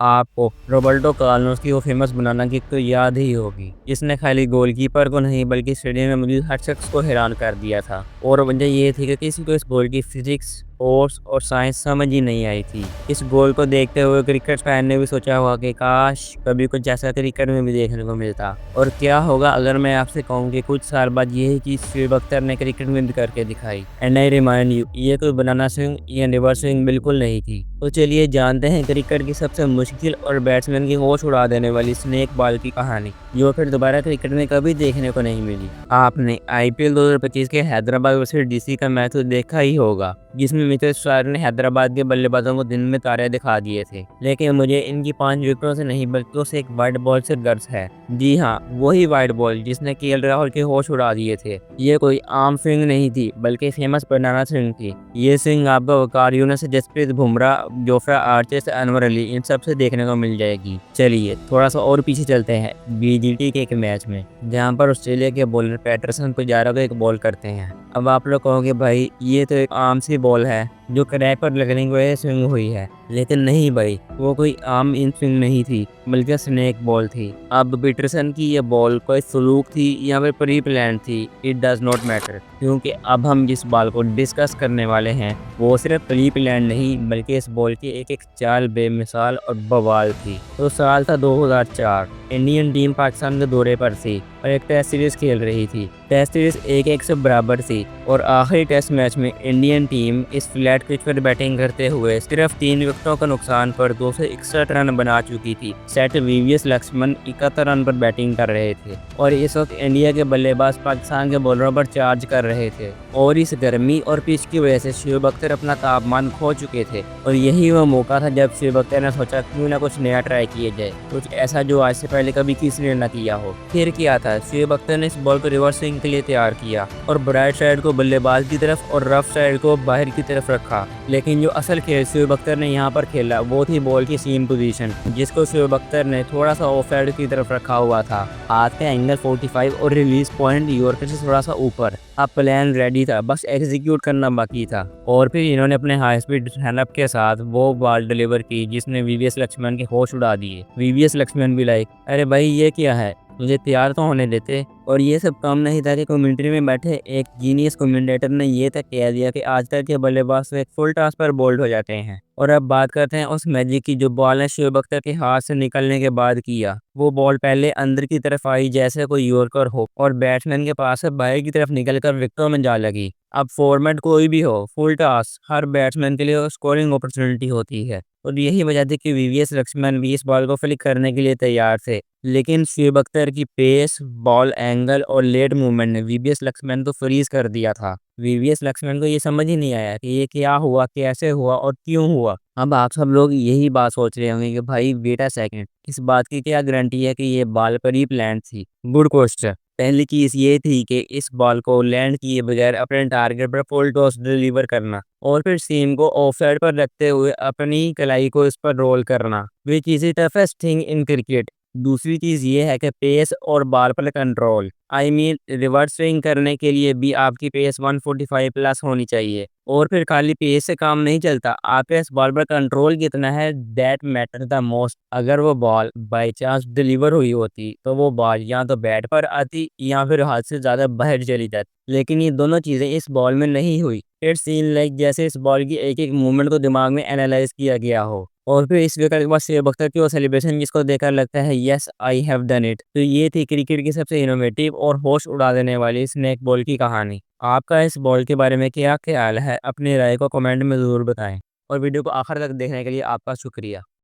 आपको Roberto Carlos की वो फेमस बनाना किक तो याद ही होगी, जिसने खाली गोलकीपर को नहीं बल्कि स्टेडियम में मौजूद हर शख्स को हैरान कर दिया था। और वजह ये थी कि किसी को इस गोल की फिजिक्स, फोर्स और साइंस समझ ही नहीं आई थी। इस गोल को देखते हुए क्रिकेट फैन ने भी सोचा होगा कि काश कभी कुछ ऐसा क्रिकेट में भी देखने को मिलता। और क्या होगा अगर मैं आपसे कहूँ कि कुछ साल बाद यही चीज शोएब अख्तर ने क्रिकेट में भी करके दिखाई। एंड आई रिमाइंड यू, ये कोई बनाना स्विंग या रिवर्स स्विंग बिल्कुल नहीं थी। तो चलिए जानते हैं क्रिकेट की सबसे मुश्किल और बैट्समैन की होश उड़ा देने वाली स्नेक बॉल की कहानी, जो फिर दोबारा क्रिकेट में कभी देखने को नहीं मिली। आपने आईपीएल 2025 के हैदराबाद वर्सेस डीसी का मैच तो देखा ही होगा, जिसमें मिचेल स्टार्क ने हैदराबाद के बल्लेबाजों को दिन में तारे दिखा दिए थे। लेकिन मुझे इनकी 5 विकेटों से नहीं बल्कि उस एक वाइड बॉल से गर्ज है। जी हाँ, वही वाइड बॉल जिसने केएल राहुल के होश उड़ा दिए थे। ये कोई आम स्विंग नहीं थी बल्कि फेमस बनाना स्विंग थी। ये स्विंग आपको वकार यूनुस से जसप्रीत बुमराह, जोफ्रा आर्चर से अनवर अली, इन सब से देखने को मिल जाएगी। चलिए थोड़ा सा और पीछे चलते हैं बीजीटी के एक मैच में, जहाँ पर ऑस्ट्रेलिया के बॉलर पैटरसन पुजारा को एक बॉल करते हैं। अब आप लोग कहोगे भाई ये तो एक आम सी बॉल है जो किराए पर लगने की वजह से स्विंग हुई है, लेकिन नहीं भाई, वो कोई आम इन स्विंग नहीं थी बल्कि स्नेक बॉल थी। अब पीटरसन की ये बॉल कोई फ्लूक थी या फिर प्री प्लान थी, इट डज नॉट मैटर, क्योंकि अब हम जिस बॉल को डिस्कस करने वाले हैं वो सिर्फ प्री प्लान नहीं बल्कि इस बॉल की एक एक चाल बेमिसाल और बवाल थी। तो साल था 2004, इंडियन टीम पाकिस्तान के दौरे पर थी और एक टेस्ट सीरीज खेल रही थी। टेस्ट सीरीज 1-1 से बराबर थी और आखिरी टेस्ट मैच में इंडियन टीम इस फ्लैट पिच पर बैटिंग करते हुए सिर्फ 3 विकेटों का नुकसान पर 261 रन बना चुकी थी। सेट वीवीएस लक्ष्मण 71 रन पर बैटिंग कर रहे थे और इस वक्त इंडिया के बल्लेबाज पाकिस्तान के बॉलरों पर चार्ज कर रहे थे। और इस गर्मी और पिच की वजह से शोएब अख्तर अपना तापमान खो चुके थे और यही वो मौका था जब शोएब अख्तर ने सोचा क्यों ना कुछ नया ट्राई किया जाए, कुछ ऐसा जो आज से पहले कभी किसी ने न किया हो। फिर किया था, शोएब अख्तर ने इस बॉल को रिवर्स स्विंग के लिए तैयार किया और ब्राइट साइड को बल्लेबाज की तरफ और रफ साइड को बाहर की तरफ रखा। लेकिन जो असल खेल शोएब अख्तर ने यहाँ पर खेला वो थी बॉल की सीम पोजीशन, जिसको शोएब अख्तर ने थोड़ा सा ऑफ साइड की तरफ रखा हुआ था। हाथ का एंगल 45 और रिलीज पॉइंट यॉर्कर से थोड़ा सा ऊपर। अब प्लान रेडी था, बस एग्जीक्यूट करना बाकी था। और फिर इन्होंने अपने हाई स्पीड रनअप के साथ वो बॉल डिलीवर की जिसने वीवीएस लक्ष्मण के होश उड़ा दिए। वीवीएस लक्ष्मण भी लाइक, अरे भाई ये क्या है, मुझे तैयार तो होने देते। और ये सब काम नहीं था कि कमेंट्री में बैठे एक जीनियस कमेंटेटर ने ये तक कह दिया कि आजकल के बल्लेबाज एक फुल टॉस पर बोल्ड हो जाते हैं। और अब बात करते हैं उस मैजिक की जो बॉल ने शोएब अख्तर के हाथ से निकलने के बाद किया। वो बॉल पहले अंदर की तरफ आई जैसे कोई यॉर्कर हो और बैट्समैन के पास से बाहर की तरफ निकलकर विकेटों में जा लगी। अब फॉर्मेट कोई भी हो, फुल टॉस हर बैट्समैन के लिए स्कोरिंग अपॉर्चुनिटी होती है और यही वजह थी कि वीवीएस लक्ष्मण भी इस बॉल को फ्लिक करने के लिए तैयार थे। लेकिन शोएब अख्तर की पेस, बॉल एंगल और लेट मूवमेंट ने वीवीएस लक्ष्मण को फ्रीज कर दिया था। वीवीएस लक्ष्मण को ये समझ ही नहीं आया कि ये क्या हुआ, कैसे हुआ और क्यों हुआ। अब आप सब लोग यही बात सोच रहे होंगे कि भाई वेट अ सेकंड, इस बात की क्या गारंटी है कि ये बॉल पर ही प्लान थी। Good question. पहली चीज ये थी कि इस बॉल को लैंड किए बगैर अपने टारगेट पर फुल टॉस डिलीवर करना और फिर सीम को ऑफ साइड पर रखते हुए अपनी कलाई को इस पर रोल करना, which is the toughest thing in cricket. दूसरी चीज ये है कि पेस और बॉल पर control, I mean reverse swing करने के लिए भी आपकी पेस 145 प्लस होनी चाहिए। और फिर खाली पेस से काम नहीं चलता, आपके इस बॉल पर कंट्रोल कितना है दैट मैटर द मोस्ट। अगर वो बॉल बाई चांस डिलीवर हुई होती तो वो बॉल या तो बैट पर आती या फिर हाथ से ज़्यादा बाहर चली जाती, लेकिन ये दोनों चीज़ें इस बॉल में नहीं हुई। इट सीन लाइक जैसे इस बॉल की एक एक मूवमेंट को दिमाग में एनालाइज किया गया हो। और फिर इस विकेट के बाद शोएब अख्तर की वो सेलिब्रेशन जिसको देखकर लगता है yes I have done it. तो ये थी क्रिकेट की सबसे इनोवेटिव और होश उड़ा देने वाली स्नेक बॉल की कहानी। आपका इस बॉल के बारे में क्या ख्याल है, अपनी राय को कमेंट में ज़रूर बताएं और वीडियो को आखिर तक देखने के लिए आपका शुक्रिया।